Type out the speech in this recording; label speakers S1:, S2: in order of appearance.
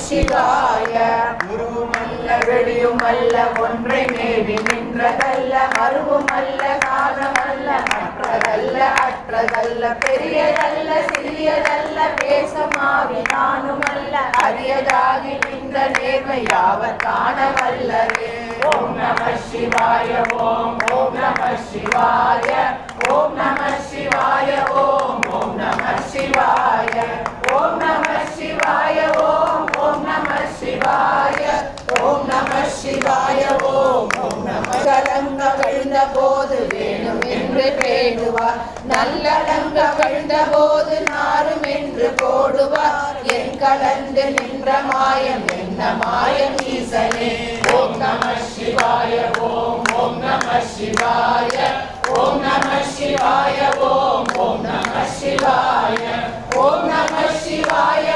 S1: சிவாய. உருவுமல்ல வெளியுமல்ல ஒன்றை மேவி நின்றதல்ல மருவுமல்ல காரணமல்ல மற்றதல்ல அற்றதல்ல பெரியதல்ல சிறியதல்ல பேசமாகி நானுமல்ல அரியதாகி நின்ற நேர்மை யாவர் காண வல்லரே. ஓம் நம சிவாய. ஓம் ஓம் நம சிவாய. ஓம் நம சிவாய. ஓம் ஓம் நம சிவாய. ஓம் நம சிவாய. ஓம் ஓம் நம சிவாய. ஓம் நம சிவாய. ஓம் ஓம் நம. கலங்க கழுந்த போது வேணும் என்று பேணுவார், நல்லடங்க கழுந்த போது நாரும் என்று போடுவார். என் கலந்து நின்ற மாயம் என்ன மாயம் ஈசனே. ஓம் நம சிவாய. ஓம் ஓம் நம சிவாய. ஓம் நம சிவாய. ஓம் ஓம் நம சிவாய. ஓம் நம சிவாய.